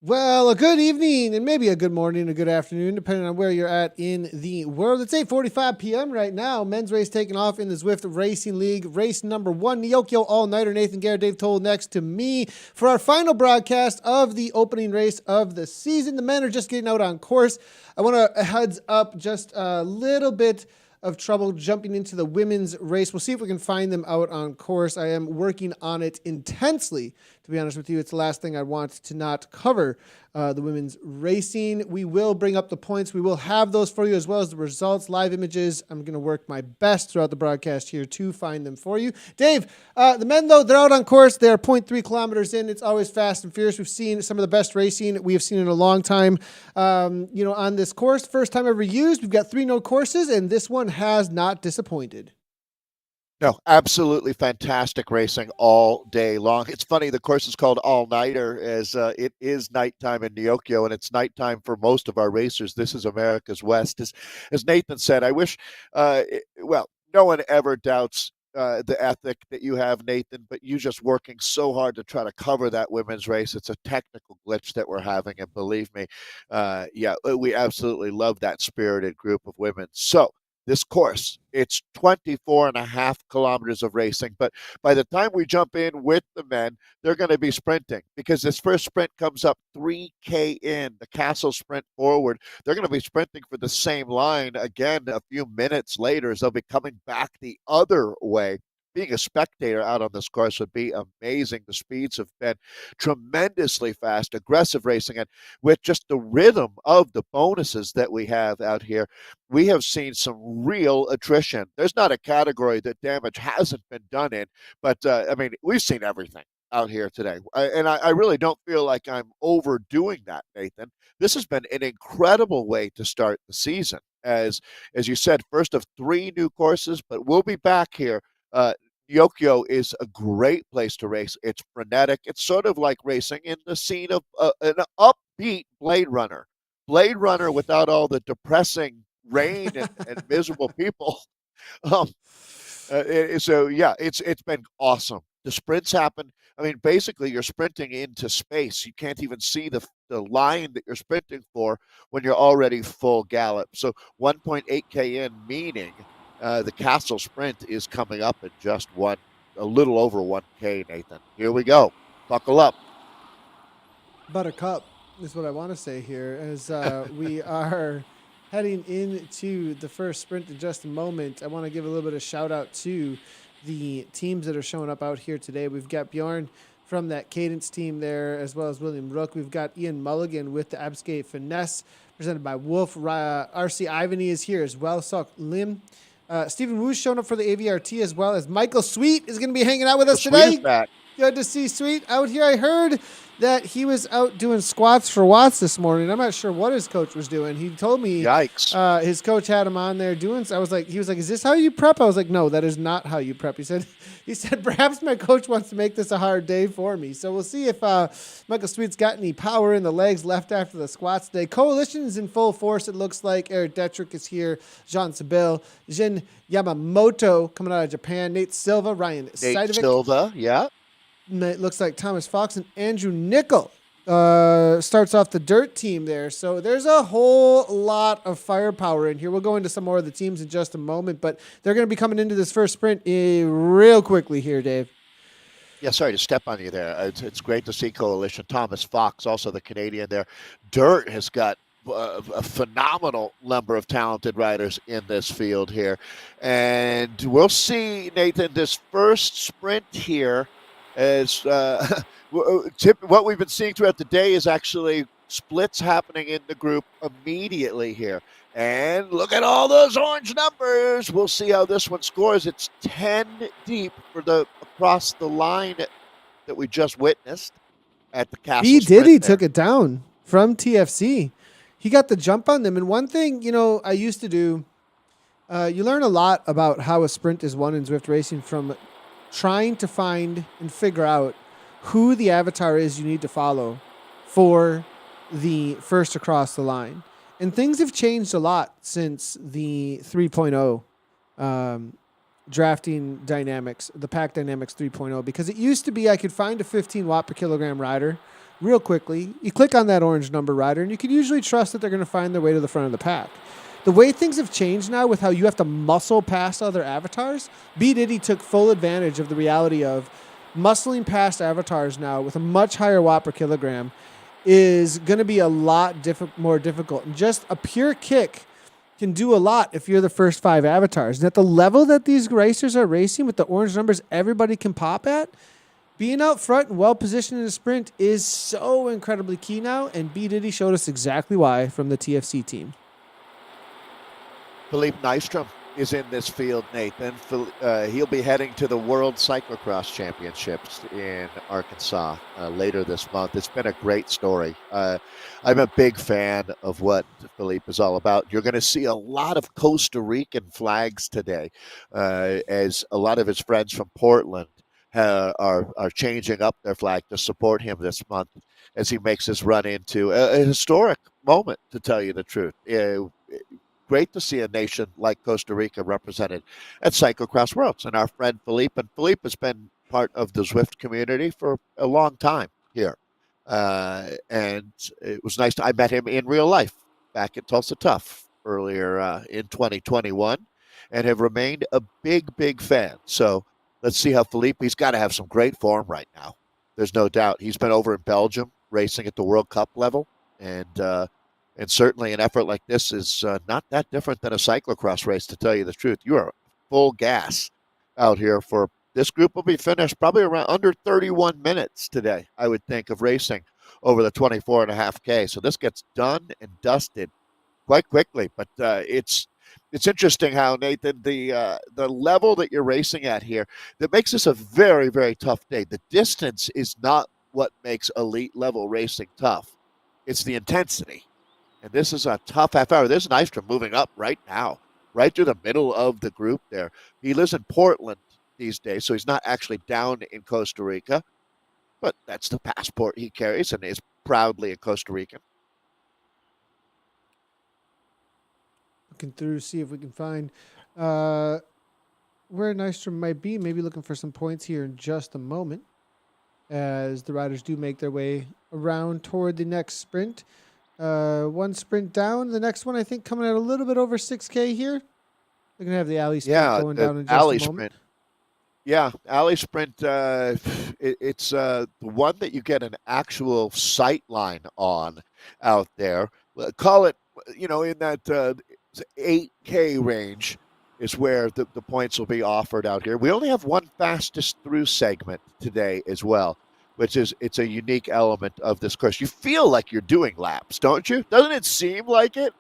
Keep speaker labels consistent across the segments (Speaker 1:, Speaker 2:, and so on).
Speaker 1: Well, a good evening and maybe a good morning, a good afternoon, depending on where you're at in the world. It's 8:45 p.m. right now. Men's race taking off in the Zwift Racing League. Race number one, Neokyo All-Nighter. Nathan Garrett, Dave Towle next to me for our final broadcast of the opening race of the season. The men are just getting out on course. I want to heads up just a little bit of trouble jumping into the women's race. We'll see if we can find them out on course. I am working on it intensely. To be honest with you, it's the last thing I want to not cover the women's racing. We will bring up the points. We will have those for you as well as the results, live images. I'm going to work my best throughout the broadcast here to find them for you. Dave, the men, though, they're out on course. They're 0.3 kilometers in. It's always fast and fierce. We've seen some of the best racing we have seen in a long time, on this course. First time ever used. We've got 3 no courses, and this one has not disappointed.
Speaker 2: No, absolutely fantastic racing all day long. It's funny, the course is called All Nighter as it is nighttime in Neokyo, and it's nighttime for most of our racers. This is America's West. As Nathan said, I wish, no one ever doubts the ethic that you have, Nathan, but you just working so hard to try to cover that women's race. It's a technical glitch that we're having, and believe me, we absolutely love that spirited group of women. So, this course. It's 24 and a half kilometers of racing. But by the time we jump in with the men, they're going to be sprinting because this first sprint comes up 3K in, the castle sprint forward. They're going to be sprinting for the same line again a few minutes later as they'll be coming back the other way. Being a spectator out on this course would be amazing. The speeds have been tremendously fast, aggressive racing, and with just the rhythm of the bonuses that we have out here, we have seen some real attrition. There's not a category that damage hasn't been done in, but we've seen everything out here today. I really don't feel like I'm overdoing that, Nathan. This has been an incredible way to start the season. As you said, first of 3 new courses, but we'll be back here. Yokyo is a great place to race. It's frenetic. It's sort of like racing in the scene of an upbeat Blade Runner. Blade Runner without all the depressing rain and miserable people. Um, it's been awesome. The sprints happen. I mean, basically, you're sprinting into space. You can't even see the line that you're sprinting for when you're already full gallop. So 1.8K in, meaning the castle sprint is coming up in just a little over 1K, Nathan. Here we go. Buckle up.
Speaker 1: Buttercup is what I want to say here as we are heading into the first sprint in just a moment. I want to give a little bit of shout out to the teams that are showing up out here today. We've got Bjorn from that Cadence team there, as well as William Rook. We've got Ian Mulligan with the Abskate Finesse, presented by Wolf. RC Ivany is here as well. Sok Lim. Stephen Wu's showing up for the AVRT, as well as Michael Sweet is going to be hanging out with us today. Good to see Sweet out here. I heard that he was out doing squats for Watts this morning. I'm not sure what his coach was doing. He told me
Speaker 2: Yikes.
Speaker 1: His coach had him on there doing. So he was like, is this how you prep? I was like, no, that is not how you prep. He said, perhaps my coach wants to make this a hard day for me. So we'll see if Michael Sweet's got any power in the legs left after the squats today. Coalition is in full force. It looks like Eric Detrick is here. Jean Sabel, Jin Yamamoto coming out of Japan. Nate Silva, Ryan Sidovic.
Speaker 2: Silva, yeah.
Speaker 1: It looks like Thomas Fox and Andrew Nickel starts off the dirt team there. So there's a whole lot of firepower in here. We'll go into some more of the teams in just a moment, but they're going to be coming into this first sprint real quickly here, Dave.
Speaker 2: Yeah, sorry to step on you there. It's great to see Coalition. Thomas Fox, also the Canadian there. Dirt has got a phenomenal number of talented riders in this field here. And we'll see, Nathan, this first sprint here as what we've been seeing throughout the day is actually splits happening in the group immediately here. And look at all those orange numbers. We'll see how this one scores. It's 10 deep for the across the line that we just witnessed at the castle.
Speaker 1: B. Diddy took it down from TFC. He got the jump on them. And one thing, I used to do, you learn a lot about how a sprint is won in Zwift racing from trying to find and figure out who the avatar is you need to follow for the first across the line. And things have changed a lot since the 3.0 drafting dynamics, the pack dynamics 3.0, because it used to be I could find a 15 watt per kilogram rider real quickly, you click on that orange number rider, and you can usually trust that they're going to find their way to the front of the pack. The way things have changed now with how you have to muscle past other avatars, B. Diddy took full advantage of the reality of muscling past avatars now with a much higher watt per kilogram is going to be a lot more difficult. And just a pure kick can do a lot if you're the first 5 avatars. And at the level that these racers are racing with the orange numbers everybody can pop at, being out front and well-positioned in a sprint is so incredibly key now, and B. Diddy showed us exactly why from the TFC team.
Speaker 2: Philippe Nystrom is in this field, Nathan. He'll be heading to the World Cyclocross Championships in Arkansas later this month. It's been a great story. I'm a big fan of what Philippe is all about. You're going to see a lot of Costa Rican flags today, as a lot of his friends from Portland are changing up their flag to support him this month as he makes his run into a historic moment, to tell you the truth. Great to see a nation like Costa Rica represented at Cyclocross Worlds. And our friend Philippe has been part of the Zwift community for a long time here. And it was nice. I met him in real life back at Tulsa Tough earlier in 2021 and have remained a big fan. So let's see how he's got to have some great form right now. There's no doubt. He's been over in Belgium racing at the World Cup level. And certainly an effort like this is not that different than a cyclocross race, to tell you the truth. You are full gas out here for this group will be finished probably around under 31 minutes today, I would think, of racing over the 24.5K. So this gets done and dusted quite quickly. But it's interesting how, Nathan, the level that you're racing at here, that makes this a very, very tough day. The distance is not what makes elite level racing tough. It's the intensity. And this is a tough half hour. There's Nystrom moving up right now, right through the middle of the group there. He lives in Portland these days, so he's not actually down in Costa Rica. But that's the passport he carries and is proudly a Costa Rican.
Speaker 1: Looking through, see if we can find where Nystrom might be. Maybe looking for some points here in just a moment as the riders do make their way around toward the next sprint. One sprint down. The next one, I think, coming at a little bit over 6K here. They're going to have the alley sprint going down in just a moment.
Speaker 2: Sprint. Yeah, alley sprint. It's the one that you get an actual sight line on out there. Call it, in that 8K range is where the points will be offered out here. We only have one fastest through segment today as well, which is it's a unique element of this course. You feel like you're doing laps, don't you? Doesn't it seem like it?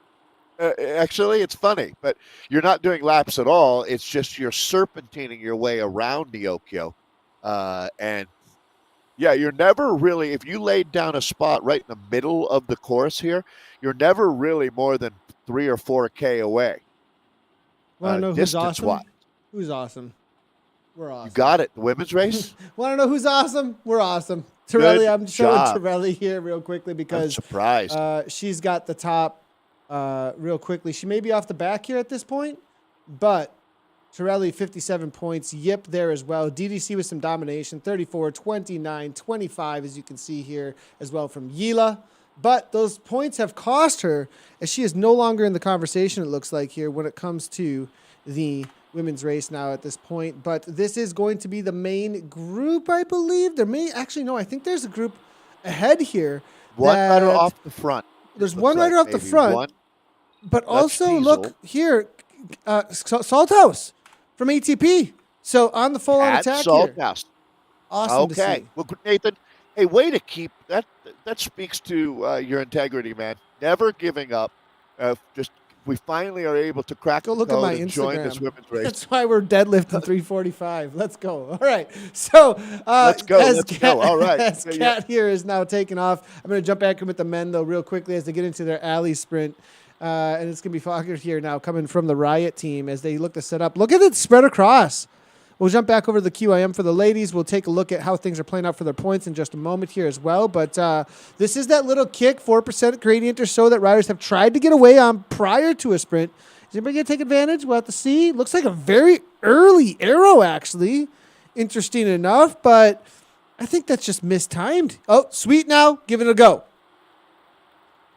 Speaker 2: Actually, it's funny, but you're not doing laps at all. It's just you're serpentining your way around Neokyo. And yeah, you're never really, if you laid down a spot right in the middle of the course here, you're never really more than 3 or 4K away.
Speaker 1: Want to know who's awesome? Who's awesome? We're awesome.
Speaker 2: You got it. The women's race?
Speaker 1: Want to know who's awesome? We're awesome. Torelli, I'm showing Torelli here real quickly because
Speaker 2: I'm surprised.
Speaker 1: She's got the top real quickly. She may be off the back here at this point, but Torelli, 57 points. Yip there as well. DDC with some domination, 34, 29, 25, as you can see here as well from Yila. But those points have cost her as she is no longer in the conversation, it looks like here, when it comes to the women's race now at this point. But this is going to be the main group, I believe. There may actually, no, I think there's a group ahead here.
Speaker 2: One rider off the front.
Speaker 1: There's one rider off the front. But also, look here, Salthouse from ATP. So on the full-on attack here. Awesome to see.
Speaker 2: Well, Nathan, hey, way to keep that. That speaks to your integrity, man. Never giving up. We finally are able to crack the code and join this women's race.
Speaker 1: That's why we're deadlifting 345. Let's go. All right. So
Speaker 2: let's go. All right.
Speaker 1: As Kat here is now taking off. I'm going to jump back in with the men, though, real quickly as they get into their alley sprint. And it's going to be Fokker here now coming from the Riot team as they look to set up. Look at it spread across. We'll jump back over to the QIM for the ladies. We'll take a look at how things are playing out for their points in just a moment here as well. But this is that little kick, 4% gradient or so that riders have tried to get away on prior to a sprint. Is anybody going to take advantage? We'll have to see. Looks like a very early arrow, actually. Interesting enough, but I think that's just mistimed. Oh, sweet now. Give it a go.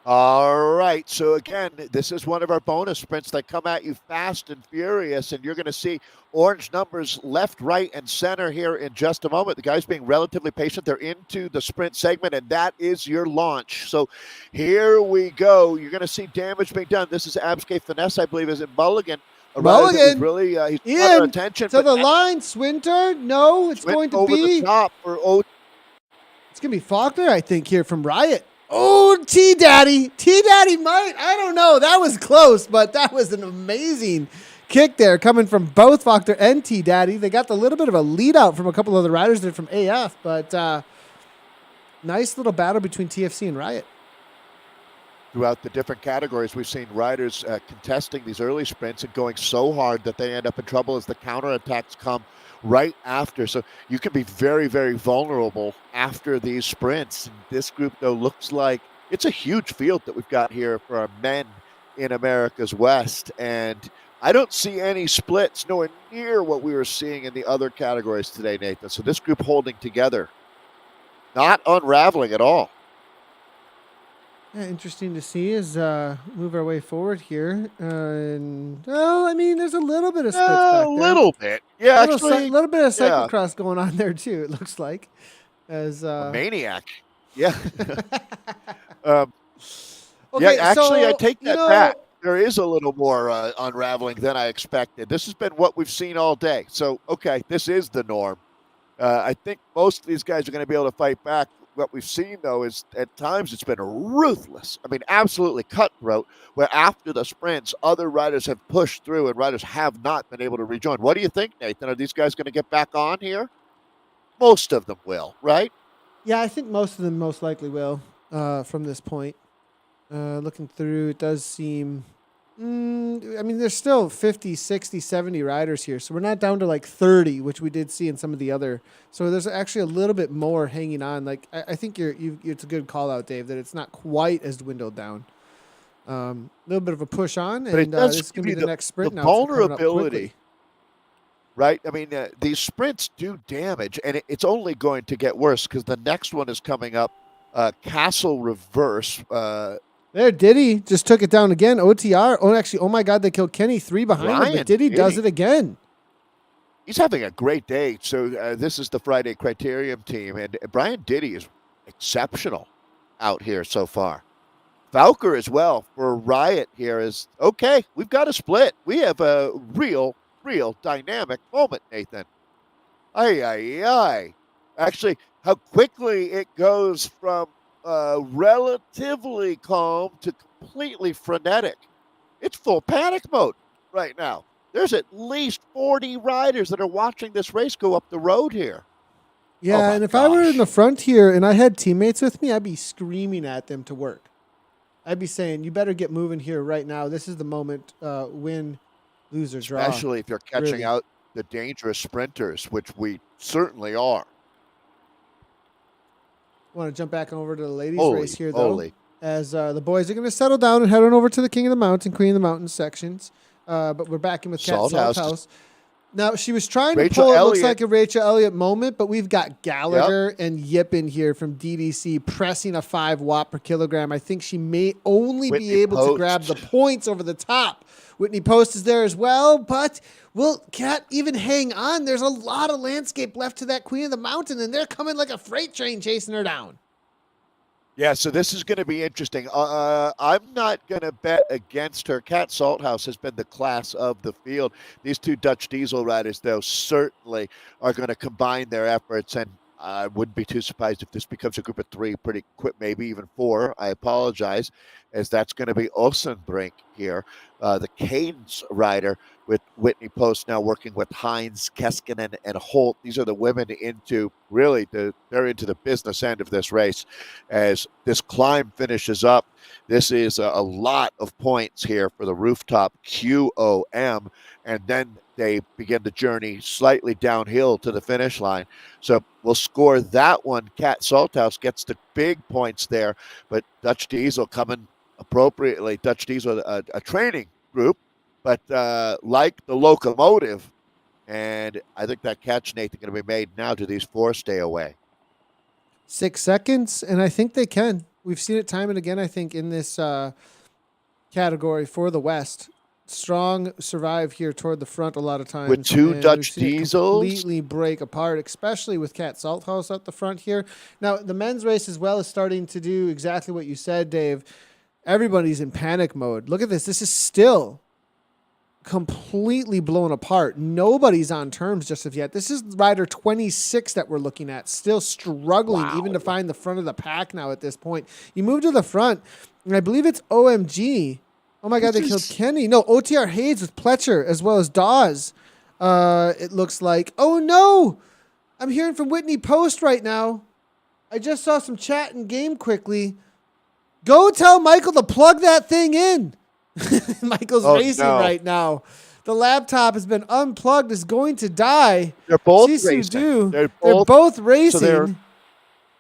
Speaker 2: All right. So again, this is one of our bonus sprints that come at you fast and furious, and you're going to see orange numbers left, right, and center here in just a moment. The guys being relatively patient. They're into the sprint segment, and that is your launch. So here we go. You're going to see damage being done. This is Abscape Finesse, I believe, is in Mulligan.
Speaker 1: Mulligan.
Speaker 2: Really, he's
Speaker 1: Ian,
Speaker 2: our attention.
Speaker 1: to the line. Swinter. No, it's going to
Speaker 2: over
Speaker 1: be
Speaker 2: the top for
Speaker 1: It's going to be Faulkner, I think, here from Riot. Oh, T-Daddy. T-Daddy might. I don't know. That was close, but that was an amazing kick there coming from both Faulkner and T-Daddy. They got a little bit of a lead out from a couple of the riders there from AF, but nice little battle between TFC and Riot.
Speaker 2: Throughout the different categories, we've seen riders contesting these early sprints and going so hard that they end up in trouble as the counterattacks come right after. So you can be very, very vulnerable after these sprints. This group, though, looks like it's a huge field that we've got here for our men in America's West. And I don't see any splits nowhere near what we were seeing in the other categories today, Nathan. So this group holding together, not unraveling at all.
Speaker 1: Yeah, interesting to see as move our way forward here. And I mean, there's a little bit of splits back there.
Speaker 2: A little bit. Yeah,
Speaker 1: a little bit of cyclocross going on there too, it looks like. As
Speaker 2: a maniac. Yeah.
Speaker 1: Okay,
Speaker 2: yeah, actually,
Speaker 1: so,
Speaker 2: I take that back. There is a little more unraveling than I expected. This has been what we've seen all day. So, okay, this is the norm. I think most of these guys are going to be able to fight back. What we've seen, though, is at times it's been ruthless. I mean, absolutely cutthroat, where after the sprints, other riders have pushed through and riders have not been able to rejoin. What do you think, Nathan? Are these guys going to get back on here? Most of them will, right?
Speaker 1: Yeah, I think most of them most likely will from this point. Looking through, it does seem... I mean, there's still 50, 60, 70 riders here. So we're not down to like 30, which we did see in some of the other. So there's actually a little bit more hanging on. Like I think it's a good call out, Dave, that it's not quite as dwindled down. A little bit of a push on,
Speaker 2: but
Speaker 1: and this is going to be the next sprint
Speaker 2: the
Speaker 1: now.
Speaker 2: Vulnerability, right? I mean, these sprints do damage, and it's only going to get worse because the next one is coming up, Castle Reverse.
Speaker 1: There, Diddy just took it down again. OTR. Oh, actually, oh my God, they killed Kenny 3 behind him. But Diddy does it again.
Speaker 2: He's having a great day. So this is the Friday Criterium team, and Brian Diddy is exceptional out here so far. Valker as well for Riot here is, okay, we've got a split. We have a real dynamic moment, Nathan. Ay. Actually, how quickly it goes from relatively calm to completely frenetic. It's full panic mode right now. There's at least 40 riders that are watching this race go up the road here.
Speaker 1: Yeah, and if I were in the front here and I had teammates with me, I'd be screaming at them to work. I'd be saying, you better get moving here right now. This is the moment, win, lose, or draw.
Speaker 2: Especially if you're catching out the dangerous sprinters, which we certainly are.
Speaker 1: Want to jump back over to the ladies' race here, though, as the boys are going to settle down and head on over to the King of the Mountain, Queen of the Mountain sections. But we're back in with Kat Salthouse. Now, she was trying to pull, it looks like a Rachel Elliott moment, but we've got Gallagher and Yip in here from DDC pressing a 5 watt per kilogram. I think she may only be able to grab the points over the top. Whitney Post is there as well, but will Kat even hang on? There's a lot of landscape left to that Queen of the Mountain, and they're coming like a freight train chasing her down.
Speaker 2: Yeah, so this is going to be interesting. I'm not going to bet against her. Kat Salthouse has been the class of the field. These two Dutch diesel riders, though, certainly are going to combine their efforts, and I wouldn't be too surprised if this becomes a group of 3 pretty quick, maybe even 4. I apologize, as that's going to be Osenbrink here, the Cadence rider, with Whitney Post now working with Hines, Keskinen, and Holt. These are the women into really they're into the business end of this race. As this climb finishes up, this is a lot of points here for the rooftop QOM, and then they begin the journey slightly downhill to the finish line. So we'll score that one. Kat Salthouse gets the big points there, but Dutch Diesel coming appropriately. Dutch Diesel, a training group, but like the locomotive, and I think that catch, Nathan, going to be made now. Do these 4 stay away?
Speaker 1: 6 seconds, and I think they can. We've seen it time and again, I think, in this category for the West. Strong survive here toward the front a lot of times.
Speaker 2: With two
Speaker 1: and
Speaker 2: Dutch
Speaker 1: we've seen it
Speaker 2: diesels.
Speaker 1: completely break apart, especially with Cat Salthouse at the front here. Now, the men's race as well is starting to do exactly what you said, Dave. Everybody's in panic mode. Look at this. This is still completely blown apart. Nobody's on terms just of yet. This is rider 26 that we're looking at, still struggling even to find the front of the pack now at this point. You move to the front, and I believe it's OMG. Oh my God, they killed Kenny. No, OTR Hayes with Pletcher as well as Dawes. It looks like. Oh no! I'm hearing from Whitney Post right now. I just saw some chat in game quickly. Go tell Michael to plug that thing in. Michael's racing right now. The laptop has been unplugged, is going to die.
Speaker 2: They're both racing.
Speaker 1: They're both racing. So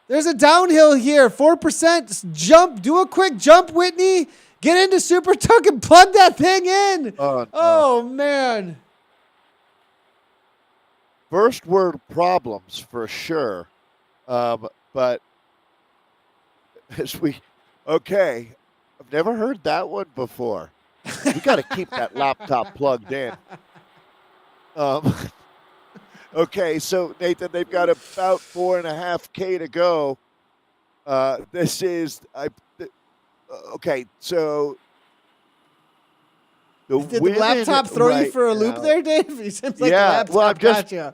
Speaker 1: there's a downhill here. 4%. Jump. Do a quick jump, Whitney. Get into Super Tuck and plug that thing in. Oh man.
Speaker 2: First word problems for sure. But as I've never heard that one before. We got to keep that laptop plugged in. Okay, so Nathan, they've got about 4.5K to go. Okay, so
Speaker 1: did the laptop throw you for a loop there, Dave? It seems like the laptop got you.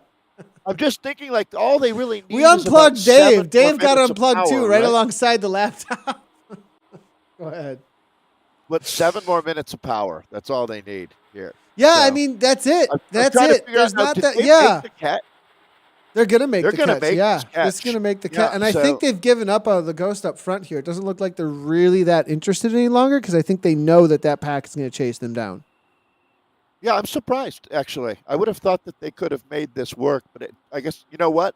Speaker 2: I'm just thinking, like, all they really need.
Speaker 1: We unplugged Dave. Dave got unplugged too, right alongside the laptop. Go ahead.
Speaker 2: But 7 more minutes of power. That's all they need here.
Speaker 1: Yeah, so, I mean, that's it. That's it. There's not that. Yeah. They're going to make the catch. Yeah. It's going to make the catch. And I think they've given up on the ghost up front here. It doesn't look like they're really that interested any longer because I think they know that pack is going to chase them down.
Speaker 2: Yeah, I'm surprised, actually. I would have thought that they could have made this work. But I guess, you know what?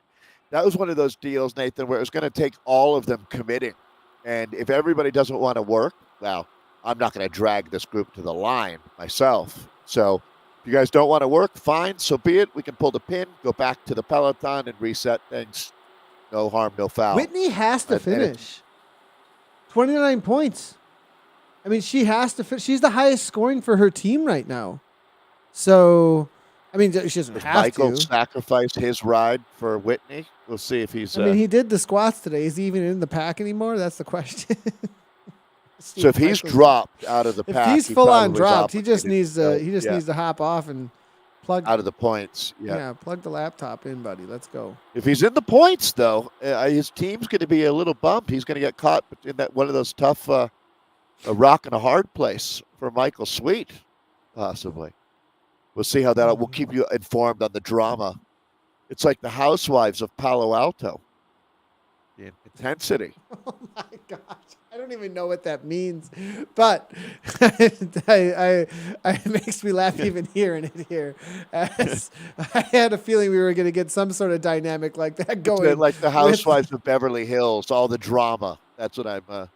Speaker 2: That was one of those deals, Nathan, where it was going to take all of them committing. And if everybody doesn't want to work, well, I'm not going to drag this group to the line myself. So if you guys don't want to work, fine, so be it. We can pull the pin, go back to the peloton, and reset things. No harm, no foul.
Speaker 1: Whitney has to finish. 29 points. I mean, she has to finish. She's the highest scoring for her team right now. So, I mean, she doesn't have
Speaker 2: Michael
Speaker 1: to.
Speaker 2: Sacrifice his ride for Whitney? We'll see if he's...
Speaker 1: I mean, he did the squats today. Is he even in the pack anymore? That's the question.
Speaker 2: So if he's dropped out of the pack,
Speaker 1: if he's full on dropped, he just needs to hop off and plug
Speaker 2: out of the points.
Speaker 1: Yeah, plug the laptop in, buddy. Let's go.
Speaker 2: If he's in the points, though, his team's going to be a little bummed. He's going to get caught in that one of those tough, a rock and a hard place for Michael Sweet, possibly. We'll see how that. We'll keep you informed on the drama. It's like the Housewives of Palo Alto. The intensity.
Speaker 1: Oh my gosh. I don't even know what that means, but it makes me laugh even hearing it here. As I had a feeling we were going to get some sort of dynamic like that going.
Speaker 2: Like the Housewives of Beverly Hills, all the drama. That's what I'm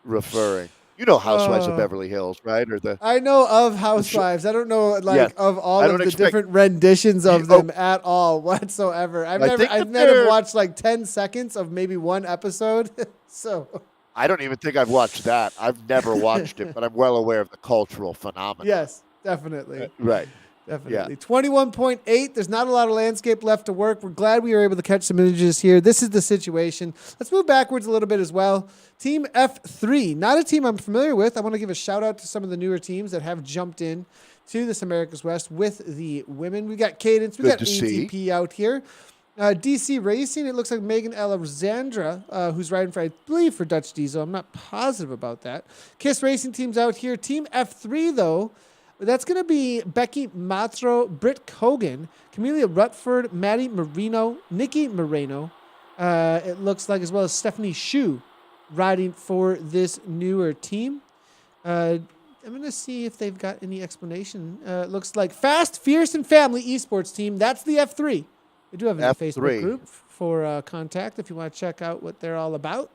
Speaker 2: referring. You know Housewives of Beverly Hills, right?
Speaker 1: I know of Housewives. I don't know of all of the different renditions of them at all whatsoever. I've never watched like 10 seconds of maybe one episode. So
Speaker 2: I don't even think I've watched that. I've never watched it, but I'm well aware of the cultural phenomenon.
Speaker 1: Yes, definitely.
Speaker 2: Right.
Speaker 1: Definitely. Yeah. 21.8. There's not a lot of landscape left to work. We're glad we were able to catch some images here. This is the situation. Let's move backwards a little bit as well. Team F3, not a team I'm familiar with. I want to give a shout out to some of the newer teams that have jumped in to this America's West with the women. We got Cadence. We got ATP out here. DC Racing, it looks like Megan Alexandra, who's riding for, I believe, for Dutch Diesel. I'm not positive about that. KISS Racing team's out here. Team F3, though, that's going to be Becky Matro, Britt Cogan, Camelia Rutford, Maddie Marino, Nikki Moreno, it looks like, as well as Stephanie Shu riding for this newer team. I'm going to see if they've got any explanation. It looks like Fast, Fierce, and Family Esports team. That's the F3. We do have a Facebook group for contact if you want to check out what they're all about.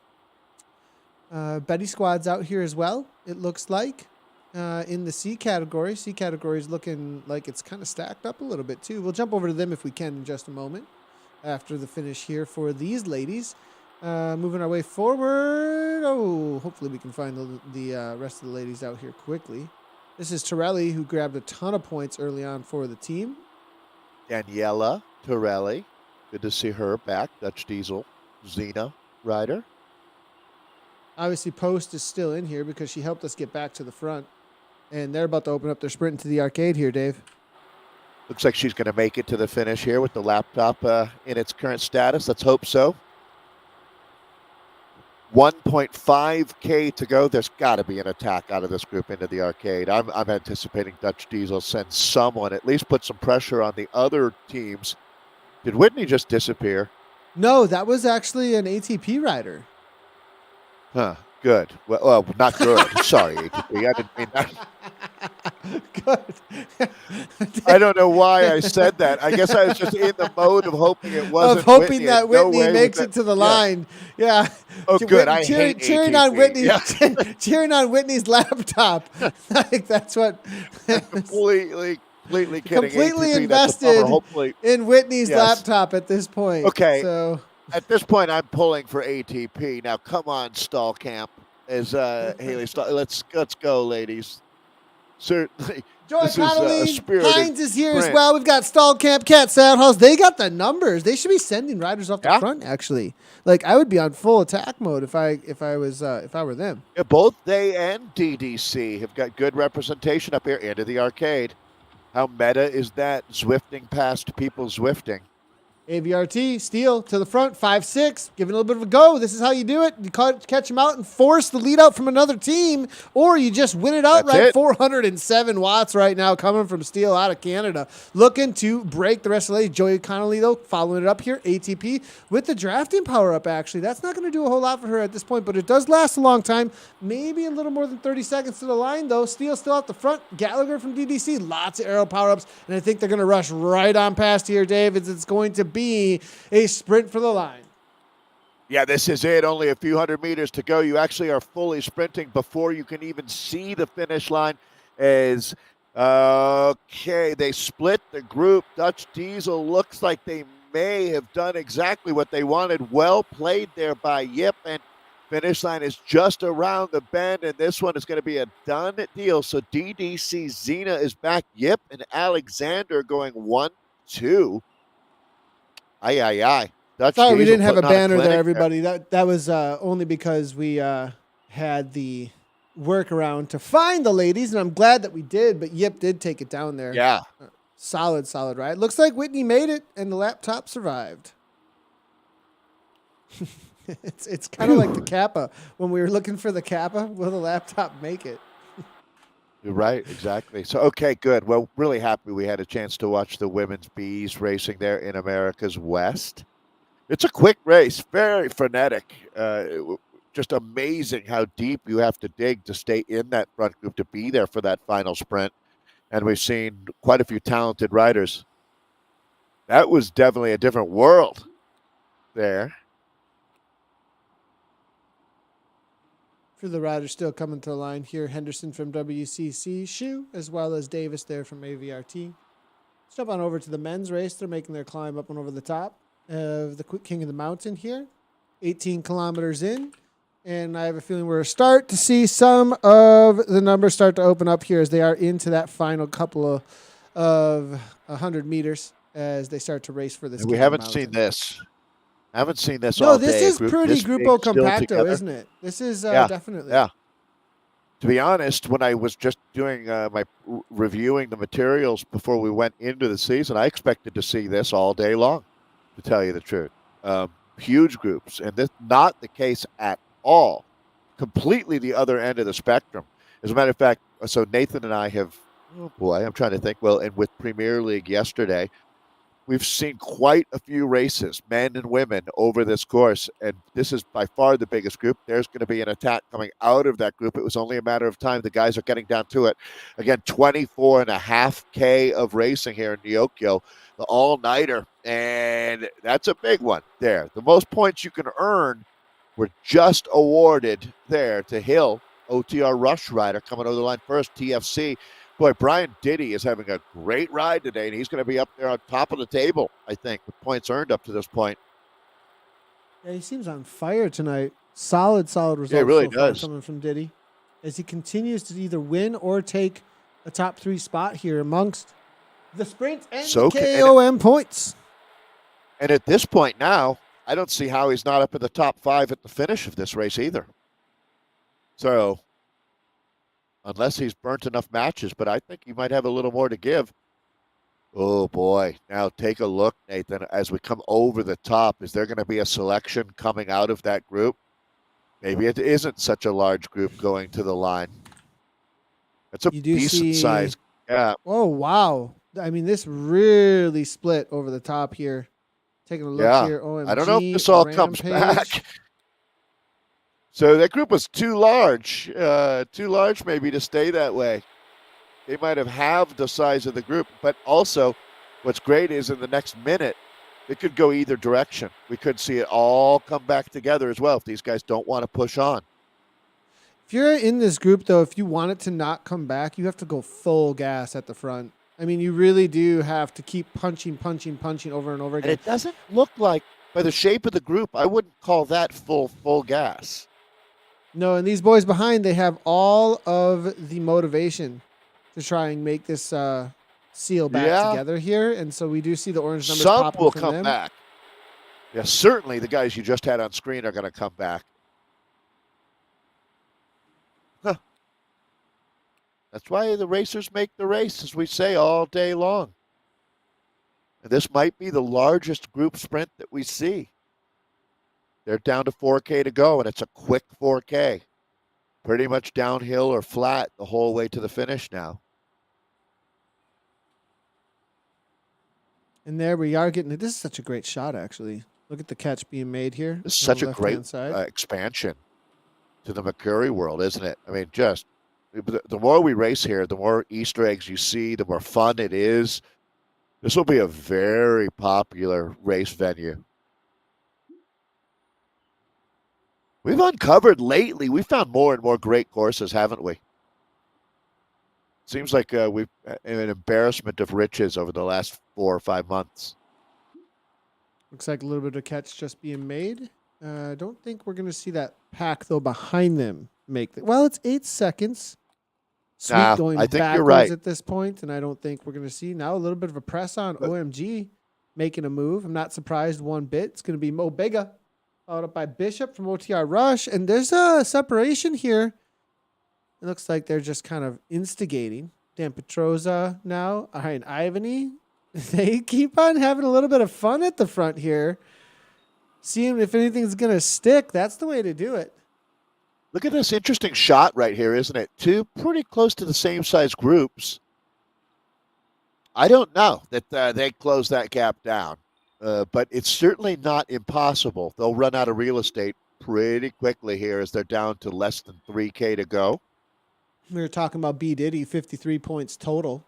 Speaker 1: Betty Squad's out here as well, it looks like, in the C category. C category is looking like it's kind of stacked up a little bit, too. We'll jump over to them if we can in just a moment after the finish here for these ladies. Moving our way forward. Oh, hopefully we can find the rest of the ladies out here quickly. This is Towle, who grabbed a ton of points early on for the team.
Speaker 2: Daniela Torelli. Good to see her back. Dutch Diesel. Xena rider.
Speaker 1: Obviously, Post is still in here because she helped us get back to the front. And they're about to open up their sprint into the arcade here, Dave.
Speaker 2: Looks like she's going to make it to the finish here with the laptop in its current status. Let's hope so. 1.5K to go. There's got to be an attack out of this group into the arcade. I'm anticipating Dutch Diesel sends someone, at least put some pressure on the other teams. Did Whitney just disappear?
Speaker 1: No, that was actually an ATP rider.
Speaker 2: Huh. Good. Well, not good. Sorry, ATP. I didn't mean that.
Speaker 1: Good.
Speaker 2: I don't know why I said that. I guess I was just in the mode of hoping it wasn't
Speaker 1: of hoping
Speaker 2: Whitney.
Speaker 1: that Whitney makes it to the line. Yeah.
Speaker 2: Oh, good. I hate
Speaker 1: cheering
Speaker 2: ATP.
Speaker 1: on Whitney.
Speaker 2: Yeah.
Speaker 1: Cheering on Whitney's laptop. Like that's what.
Speaker 2: completely kidding.
Speaker 1: Completely
Speaker 2: ATP,
Speaker 1: invested
Speaker 2: hopefully
Speaker 1: in Whitney's laptop at this point.
Speaker 2: Okay.
Speaker 1: So
Speaker 2: at this point, I'm pulling for ATP. Now, come on, Stall Camp. As Haley Stall, let's go, ladies. Certainly.
Speaker 1: Joy Connolly, Hines is here
Speaker 2: sprint.
Speaker 1: as well. We've got Stallcamp, Cat Soundhouse. They got the numbers. They should be sending riders off the front. Actually, like I would be on full attack mode if I were them.
Speaker 2: Yeah, both they and DDC have got good representation up here into the arcade. How meta is that? Zwifting past people Zwifting.
Speaker 1: AVRT, Steele to the front, 5-6, giving a little bit of a go. This is how you do it. You catch them out and force the lead out from another team, or you just win it outright. 407 watts right now coming from Steele out of Canada. Looking to break the rest of the ladies. Joey Connolly, though, following it up here. ATP with the drafting power up, actually. That's not going to do a whole lot for her at this point, but it does last a long time. Maybe a little more than 30 seconds to the line, though. Steele still out the front. Gallagher from DDC, lots of aero power ups, and I think they're going to rush right on past here, Dave. It's going to be a sprint for the line.
Speaker 2: Yeah, this is it. Only a few hundred meters to go. You actually are fully sprinting before you can even see the finish line. As they split the group. Dutch Diesel looks like they may have done exactly what they wanted. Well played there by Yip, and finish line is just around the bend, and this one is going to be a done deal. So DDC Xena is back. Yip and Alexander going 1-2. Aye. Dutch
Speaker 1: Sorry,
Speaker 2: Diesel
Speaker 1: we didn't have a
Speaker 2: putting on
Speaker 1: banner there,
Speaker 2: clinic
Speaker 1: everybody. That was only because we had the workaround to find the ladies, and I'm glad that we did, but Yip did take it down there.
Speaker 2: Yeah.
Speaker 1: Solid ride. Looks like Whitney made it, and the laptop survived. It's kind of like the Kappa. When we were looking for the Kappa, will the laptop make it?
Speaker 2: You're right, exactly. So, okay, good. Well, really happy we had a chance to watch the women's bees racing there in America's West. It's a quick race, very frenetic. Just amazing how deep you have to dig to stay in that front group to be there for that final sprint. And we've seen quite a few talented riders. That was definitely a different world there.
Speaker 1: For the riders still coming to the line here, Henderson from WCC, Shu, as well as Davis there from AVRT. Let's jump on over to the men's race. They're making their climb up and over the top of the King of the Mountain here. 18 kilometers in. And I have a feeling we're start to see some of the numbers start to open up here as they are into that final couple of 100 meters as they start to race for this.
Speaker 2: We haven't seen this. Haven't seen this
Speaker 1: no,
Speaker 2: all
Speaker 1: this
Speaker 2: day.
Speaker 1: is pretty Grupo Compacto, isn't it? This is definitely.
Speaker 2: Yeah. To be honest, when I was just doing my reviewing the materials before we went into the season, I expected to see this all day long, to tell you the truth. Huge groups, and this not the case at all. Completely the other end of the spectrum. As a matter of fact, so Nathan and I have, I'm trying to think. Well, and with Premier League yesterday, we've seen quite a few races, men and women, over this course, and this is by far the biggest group. There's going to be an attack coming out of that group. It was only a matter of time. The guys are getting down to it. Again, 24.5K of racing here in Nyokyo, the all-nighter, and that's a big one there. The most points you can earn were just awarded there to Hill, OTR Rush rider, coming over the line first, TFC. Boy, Brian Diddy is having a great ride today, and he's going to be up there on top of the table, I think, with points earned up to this point.
Speaker 1: Yeah, he seems on fire tonight. Solid
Speaker 2: Yeah, he
Speaker 1: results
Speaker 2: really
Speaker 1: so far
Speaker 2: does.
Speaker 1: coming from Diddy, as he continues to either win or take a top 3 spot here amongst the sprint and the KOM points.
Speaker 2: And at this point now, I don't see how he's not up in the top 5 at the finish of this race either. So, unless he's burnt enough matches, but I think he might have a little more to give. Oh boy. Now take a look, Nathan, as we come over the top. Is there going to be a selection coming out of that group? Maybe it isn't such a large group going to the line. It's a decent size gap.
Speaker 1: Oh, wow. I mean, this really split over the top here. Taking a look here. OMG.
Speaker 2: I don't know if this all comes back. So that group was too large maybe to stay that way. They might have halved the size of the group, but also what's great is in the next minute, it could go either direction. We could see it all come back together as well if these guys don't want to push on.
Speaker 1: If you're in this group, though, if you want it to not come back, you have to go full gas at the front. I mean, you really do have to keep punching over and over again.
Speaker 2: And it doesn't look like, by the shape of the group, I wouldn't call that full gas.
Speaker 1: No, and these boys behind, they have all of the motivation to try and make this seal back together here. And so we do see the orange numbers popping
Speaker 2: Some will
Speaker 1: from
Speaker 2: come
Speaker 1: them.
Speaker 2: back. Yeah, certainly the guys you just had on screen are going to come back. Huh. That's why the racers make the race, as we say, all day long. And this might be the largest group sprint that we see. They're down to 4K to go, and it's a quick 4K. Pretty much downhill or flat the whole way to the finish now.
Speaker 1: And there we are getting it. This is such a great shot, actually. Look at the catch being made here.
Speaker 2: This is such a great expansion to the McCurry world, isn't it? I mean, just the more we race here, the more Easter eggs you see, the more fun it is. This will be a very popular race venue. We've uncovered lately, we found more and more great courses, haven't we? Seems like we've an embarrassment of riches over the last 4 or 5 months.
Speaker 1: Looks like a little bit of catch just being made. I don't think we're going to see that pack, though, behind them make it. Well, it's 8 seconds. Sweet going
Speaker 2: I think
Speaker 1: backwards
Speaker 2: you're right.
Speaker 1: at this point, and I don't think we're going to see now a little bit of a press on OMG making a move. I'm not surprised one bit. It's going to be Mo Bega, followed up by Bishop from OTR Rush, and there's a separation here. It looks like they're just kind of instigating. Dan Petroza now, and Ivany. They keep on having a little bit of fun at the front here. Seeing if anything's going to stick. That's the way to do it.
Speaker 2: Look at this interesting shot right here, isn't it? Two pretty close to the same size groups. I don't know that they close that gap down, but it's certainly not impossible. They'll run out of real estate pretty quickly here as they're down to less than 3K to go.
Speaker 1: We were talking about B. Diddy, 53 points total.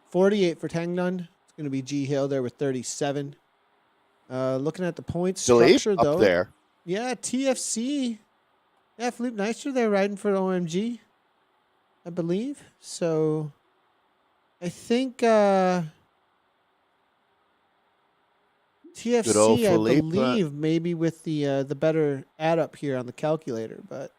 Speaker 1: 48 for Tangnun. It's going to be G. Hill there with 37. Looking at the points structure, though.
Speaker 2: Up there.
Speaker 1: Yeah, TFC. Yeah, Philippe Neister there riding for OMG, I believe. So I think TFC, I believe, maybe with the better add up here on the calculator, but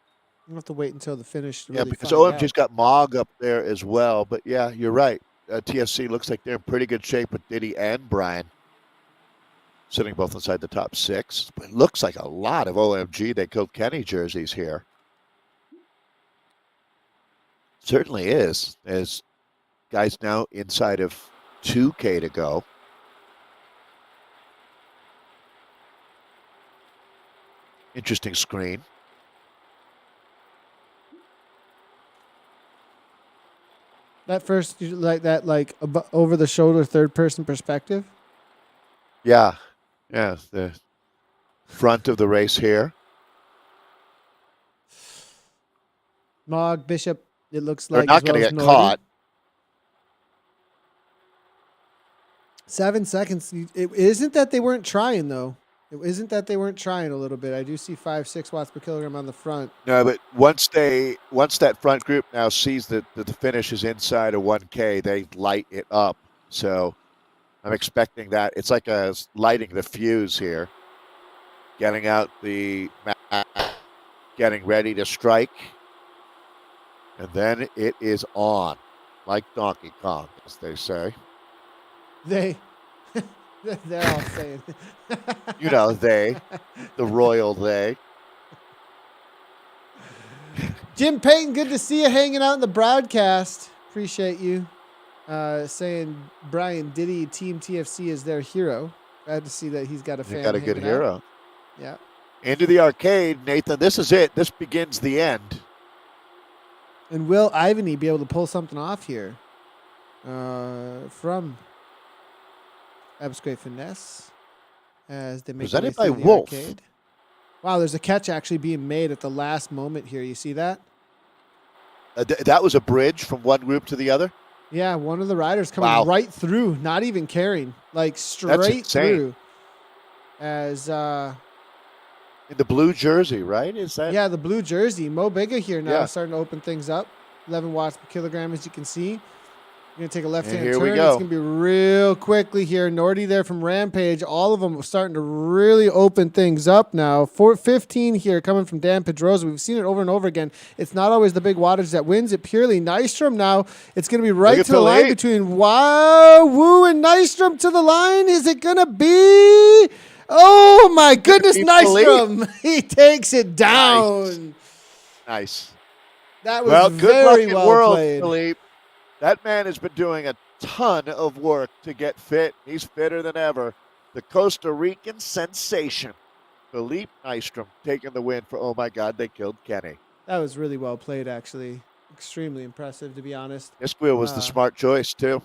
Speaker 1: we'll have to wait until the finish to really
Speaker 2: because
Speaker 1: find
Speaker 2: OMG's
Speaker 1: out.
Speaker 2: got Mog up there as well. But yeah, you're right. TFC looks like they're in pretty good shape with Diddy and Brian, sitting both inside the top 6. But it looks like a lot of OMG. They killed Kenny jerseys here. Certainly is. As guys now inside of 2K to go. Interesting screen.
Speaker 1: That first, like that, like over the shoulder, third person perspective.
Speaker 2: Yeah. Yeah. The front of the race here.
Speaker 1: Mog, Bishop, it looks
Speaker 2: They're
Speaker 1: like.
Speaker 2: not going to get caught.
Speaker 1: 7 seconds. It isn't that they weren't trying, though. It isn't that they weren't trying a little bit. I do see 5-6 watts per kilogram on the front.
Speaker 2: No, but once that front group now sees that the finish is inside of 1K, they light it up. So I'm expecting that. It's like lighting the fuse here. getting out the mat, getting ready to strike. And then it is on, like Donkey Kong, as they say.
Speaker 1: They're all saying.
Speaker 2: You know, they, the royal they.
Speaker 1: Jim Payton, good to see you hanging out in the broadcast. Appreciate you saying Brian Diddy, Team TFC is their hero. Glad to see that he's got a fan.
Speaker 2: He's got a good hero.
Speaker 1: Out. Yeah.
Speaker 2: Into the arcade, Nathan. This is it. This begins the end.
Speaker 1: And will Ivany be able to pull something off here from Absquate Finesse as they make
Speaker 2: presented
Speaker 1: their way
Speaker 2: by
Speaker 1: through the
Speaker 2: Wolf.
Speaker 1: arcade? Wow, there's a catch actually being made at the last moment here. You see that?
Speaker 2: That was a bridge from one group to the other?
Speaker 1: Yeah, one of the riders coming right through, not even carrying, like straight through. As
Speaker 2: in the blue jersey, right? Is that?
Speaker 1: Yeah, the blue jersey. Mo Biga here now starting to open things up. 11 watts per kilogram, as you can see. You're going to take a left-hand turn. It's going to be real quickly here. Nordy there from Rampage. All of them are starting to really open things up now. 4:15 here coming from Dan Pedrosa. We've seen it over and over again. It's not always the big wattage that wins it purely. Nystrom now. It's going to be right to the line between Wu and Nystrom to the line. Is it going to be? Oh, my goodness, Nystrom. He takes it down.
Speaker 2: Nice.
Speaker 1: That was very well played.
Speaker 2: Philippe. That man has been doing a ton of work to get fit. He's fitter than ever. The Costa Rican sensation, Philippe Nystrom, taking the win for, oh my God, they killed Kenny.
Speaker 1: That was really well played, actually. Extremely impressive, to be honest.
Speaker 2: Nisquil was the smart choice, too.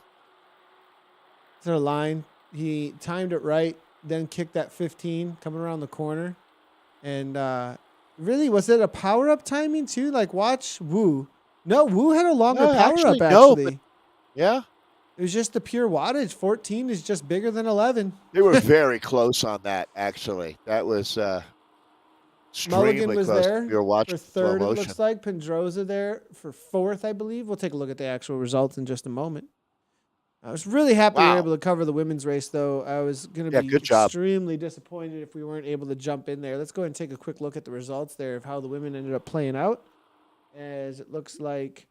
Speaker 1: To the line. He timed it right, then kicked that 15 coming around the corner. And really, was it a power-up timing, too? Like, watch Wu. No, Wu had a longer power-up, actually.
Speaker 2: No, yeah.
Speaker 1: It was just the pure wattage. 14 is just bigger than 11.
Speaker 2: They were very close on that, actually. That was
Speaker 1: Mulligan was
Speaker 2: close.
Speaker 1: there
Speaker 2: You're watching
Speaker 1: for third,
Speaker 2: slow
Speaker 1: it
Speaker 2: motion.
Speaker 1: looks like. Pedrosa there for fourth, I believe. We'll take a look at the actual results in just a moment. I was really happy we were able to cover the women's race, though. I was going to be extremely disappointed if we weren't able to jump in there. Let's go ahead and take a quick look at the results there of how the women ended up playing out. As it looks like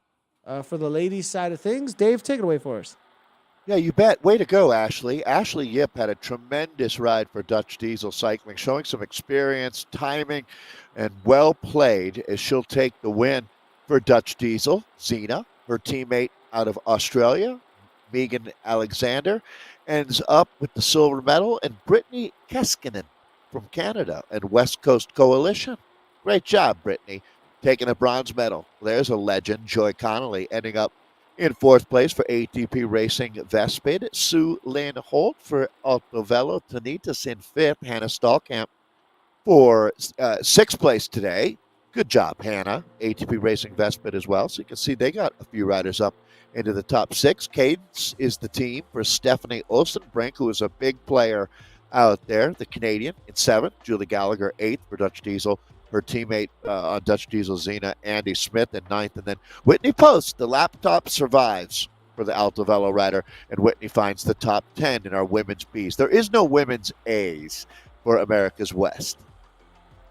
Speaker 1: for the ladies' side of things. Dave, take it away for us.
Speaker 2: Yeah, you bet. Way to go, Ashley. Ashley Yip had a tremendous ride for Dutch Diesel Cycling, showing some experience, timing, and well played as she'll take the win for Dutch Diesel. Zena, her teammate out of Australia, Megan Alexander, ends up with the silver medal, and Brittany Keskinen from Canada and West Coast Coalition. Great job, Brittany, taking a bronze medal. There's a legend, Joy Connolly, ending up in fourth place for ATP Racing Vespid. Sue Lynn Holt for Alto Velo. Tanitas in fifth. Hannah Stallkamp for sixth place today. Good job, Hannah. ATP Racing Vespid as well. So you can see they got a few riders up into the top six. Cadence is the team for Stephanie Olsenbrink, who is a big player out there. The Canadian in seventh. Julie Gallagher, eighth for Dutch Diesel. Her teammate on Dutch Diesel, Zena, Andy Smith in ninth. And then Whitney Post, the laptop survives for the Alto Velo rider. And Whitney finds the top 10 in our women's Bs. There is no women's A's for America's West.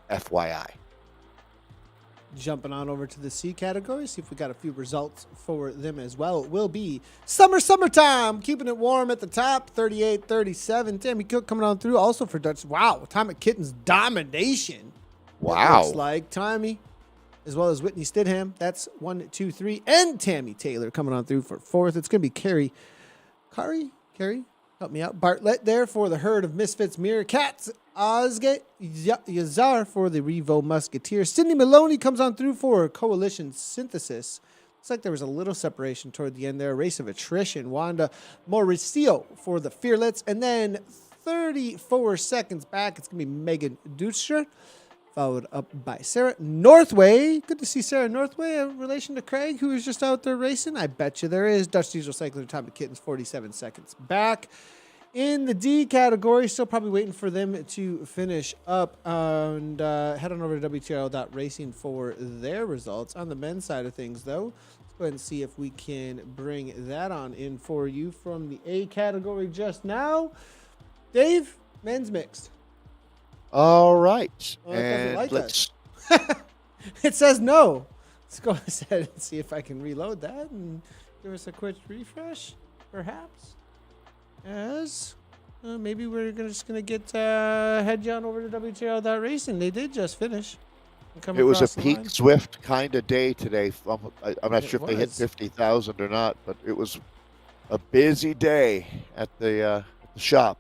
Speaker 2: FYI.
Speaker 1: Jumping on over to the C category, see if we got a few results for them as well. It will be summertime, keeping it warm at the top, 38-37. Tammy Cook coming on through also for Dutch. Wow, Atomic Kitten's domination.
Speaker 2: Wow.
Speaker 1: Looks like Tommy, as well as Whitney Stidham. That's 1, 2, 3. And Tammy Taylor coming on through for fourth. It's going to be Carrie, help me out. Bartlett there for the Herd of Misfits Meerkats. Ozge Yazar for the Revo Musketeers. Sydney Maloney comes on through for Coalition Synthesis. Looks like there was a little separation toward the end there. Race of attrition. Wanda Mauricio for the Fearlets. And then 34 seconds back, it's going to be Megan Dutscher, followed up by Sarah Northway. Good to see Sarah Northway, a relation to Craig, who was just out there racing. I bet you there is. Dutch Diesel Cycling Atomic Kittens, 47 seconds back. In the D category, still probably waiting for them to finish up. And head on over to WTRL.racing for their results. On the men's side of things, though, let's go ahead and see if we can bring that on in for you from the A category just now. Dave, men's mixed.
Speaker 2: All right.
Speaker 1: Well, it doesn't
Speaker 2: And
Speaker 1: like
Speaker 2: let's.
Speaker 1: It says no. Let's go ahead and see if I can reload that and give us a quick refresh, perhaps. As maybe we're just gonna get head on over to WTRL Racing. They did just finish.
Speaker 2: It was a
Speaker 1: across the
Speaker 2: peak
Speaker 1: line.
Speaker 2: Zwift kind of day today. I'm not sure if they hit
Speaker 1: was.
Speaker 2: 50,000 or not, but it was a busy day at the shop.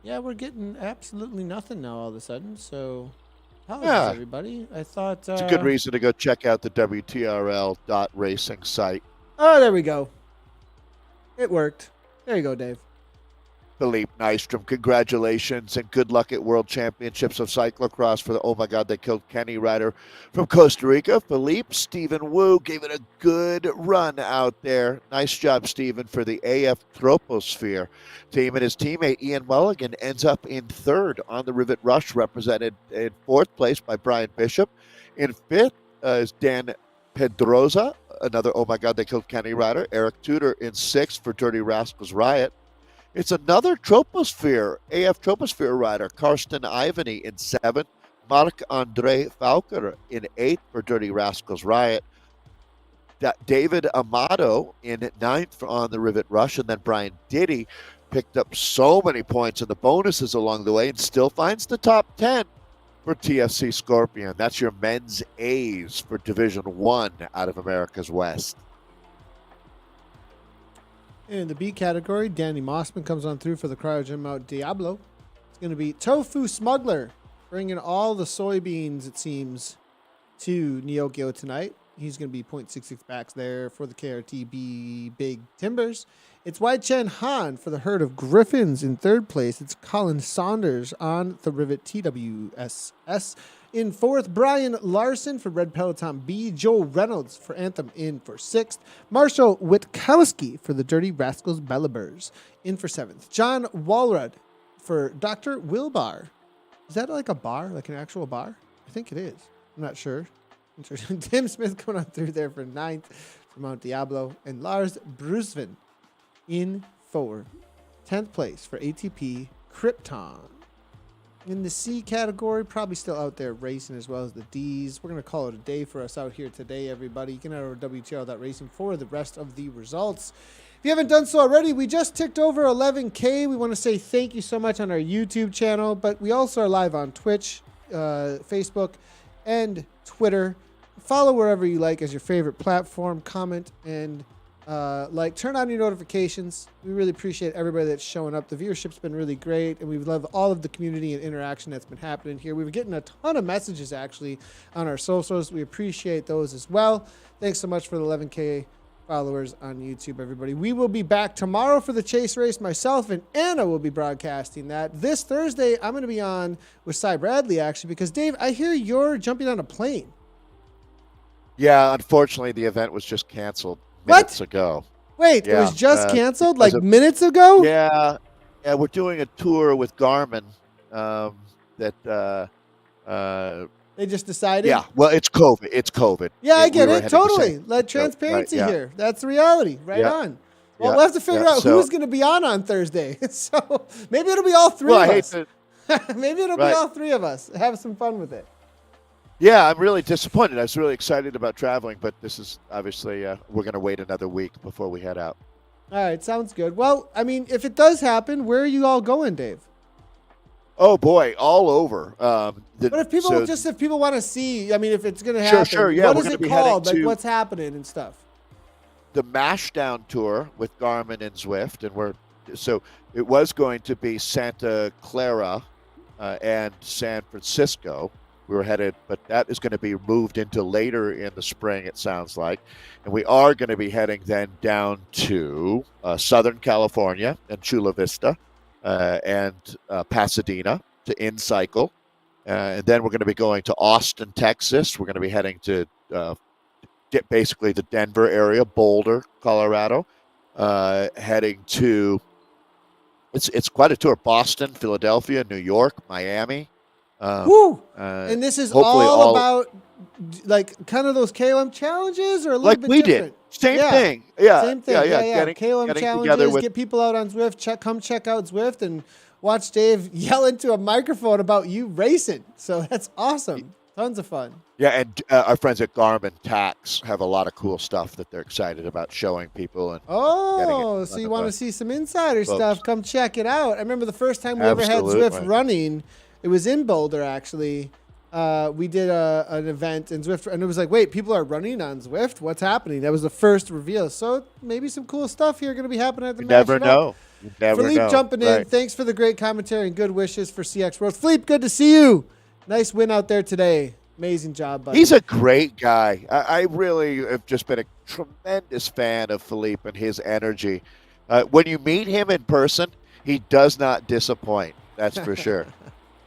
Speaker 1: Yeah, we're getting absolutely nothing now all of a sudden. So, apologies,
Speaker 2: Yeah.
Speaker 1: everybody. I thought
Speaker 2: It's a good reason to go check out the WTRL.racing site.
Speaker 1: Oh, there we go. It worked. There you go, Dave.
Speaker 2: Philippe Nystrom, congratulations and good luck at World Championships of Cyclocross for the, oh my God, they killed Kenny rider from Costa Rica. Philippe, Stephen Wu gave it a good run out there. Nice job, Stephen, for the AF Troposphere team. And his teammate Ian Mulligan ends up in third on the Rivet Rush, represented in fourth place by Brian Bishop. In fifth is Dan Pedroza, another, oh my God, they killed Kenny rider. Eric Tudor in sixth for Dirty Rascals Riot. It's another Troposphere, AF Troposphere rider, Karsten Ivany in seventh, Marc-Andre Falker in eighth for Dirty Rascals Riot, David Amato in ninth on the Rivet Rush, and then Brian Diddy picked up so many points in the bonuses along the way and still finds the top 10 for TFC Scorpion. That's your men's A's for Division 1 out of America's West.
Speaker 1: In the B category, Danny Mossman comes on through for the Cryogen Mount Diablo. It's going to be Tofu Smuggler, bringing all the soybeans, it seems, to Neokyo tonight. He's going to be 0.66 backs there for the KRTB Big Timbers. It's Wai Chen Han for the herd of Griffins in third place. It's Colin Saunders on the Rivet TWSS. In fourth, Brian Larson for Red Peloton B. Joe Reynolds for Anthem in for sixth. Marshall Witkowski for the Dirty Rascals Bellabers in for seventh. John Walrud for Dr. Wilbar. Is that like a bar, like an actual bar? I think it is. I'm not sure. Interesting. Tim Smith going on through there for ninth for Mount Diablo. And Lars Brusvin in for 10th place for ATP Krypton. In the C category, probably still out there racing as well as the D's. We're going to call it a day for us out here today, everybody. You can head over to WTRL.racing for the rest of the results. If you haven't done so already, we just ticked over 11K. We want to say thank you so much on our YouTube channel, but we also are live on Twitch, Facebook, and Twitter. Follow wherever you like as your favorite platform. Comment and turn on your notifications. We really appreciate everybody that's showing up. The viewership's been really great, and we love all of the community and interaction that's been happening here. We've been getting a ton of messages actually on our socials. We appreciate those as well. Thanks so much for the 11K followers on YouTube, everybody. We will be back tomorrow for the Chase race. Myself and Anna will be broadcasting that. This Thursday, I'm going to be on with Cy Bradley actually, because Dave, I hear you're jumping on a plane.
Speaker 2: Yeah, unfortunately, the event was just canceled minutes ago.
Speaker 1: Wait,
Speaker 2: yeah,
Speaker 1: it was just canceled like minutes ago?
Speaker 2: Yeah, we're doing a tour with Garmin
Speaker 1: they just decided?
Speaker 2: Yeah, well, it's COVID.
Speaker 1: Yeah, I get it. Totally. Let transparency here. That's the reality. Right on. Well, we'll have to figure out who's going to be on Thursday. So maybe it'll be all three of us. Maybe it'll be all three of us. Have some fun with it.
Speaker 2: Yeah, I'm really disappointed. I was really excited about traveling, but this is obviously, we're going to wait another week before we head out.
Speaker 1: All right, sounds good. Well, I mean, if it does happen, where are you all going, Dave?
Speaker 2: Oh, boy, all over.
Speaker 1: But if people want to see, I mean, if it's going to happen, what is it called? Like, what's happening and stuff?
Speaker 2: The Mashdown Tour with Garmin and Zwift, and so it was going to be Santa Clara and San Francisco. We were headed, but that is going to be moved into later in the spring, it sounds like. And we are going to be heading then down to Southern California and Chula Vista and Pasadena to InCycle. And then we're going to be going to Austin, Texas. We're going to be heading to basically the Denver area, Boulder, Colorado. Heading to, it's quite a tour, Boston, Philadelphia, New York, Miami.
Speaker 1: Woo! And this is all about like kind of those KOM challenges, or a little bit
Speaker 2: we
Speaker 1: different?
Speaker 2: Did. Same thing. Yeah.
Speaker 1: Same thing. Yeah.
Speaker 2: Getting
Speaker 1: KOM challenges, get people out on Zwift. Come check out Zwift, and watch Dave yell into a microphone about you racing. So that's awesome. Tons of fun.
Speaker 2: Yeah, and our friends at Garmin Tax have a lot of cool stuff that they're excited about showing people. And
Speaker 1: Oh, so you want to see some insider stuff? Come check it out. I remember the first time we ever had Zwift running. It was in Boulder, actually. We did an event in Zwift, and it was like, wait, people are running on Zwift? What's happening? That was the first reveal. So maybe some cool stuff here going to be happening at the match.
Speaker 2: Never know. You never
Speaker 1: Philippe
Speaker 2: know.
Speaker 1: Jumping in. Thanks for the great commentary and good wishes for CX World. Philippe, good to see you. Nice win out there today. Amazing job, buddy.
Speaker 2: He's a great guy. I really have just been a tremendous fan of Philippe and his energy. When you meet him in person, he does not disappoint. That's for sure.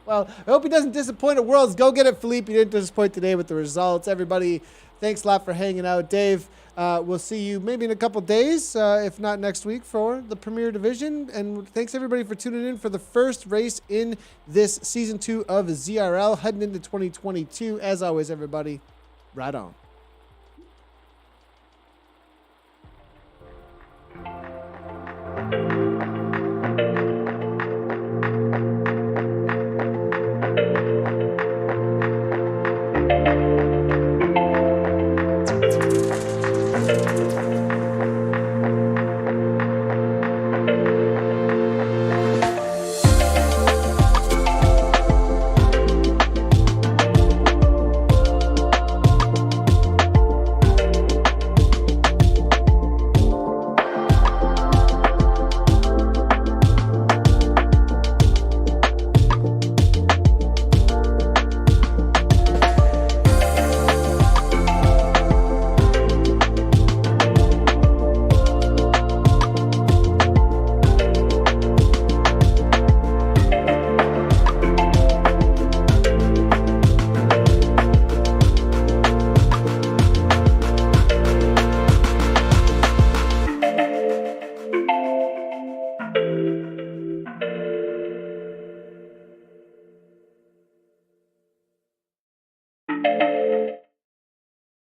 Speaker 1: Well, I hope he doesn't disappoint at Worlds. Go get it, Philippe. You didn't disappoint today with the results. Everybody, thanks a lot for hanging out. Dave, we'll see you maybe in a couple days, if not next week, for the Premier Division. And thanks, everybody, for tuning in for the first race in this Season 2 of ZRL, heading into 2022. As always, everybody, right on.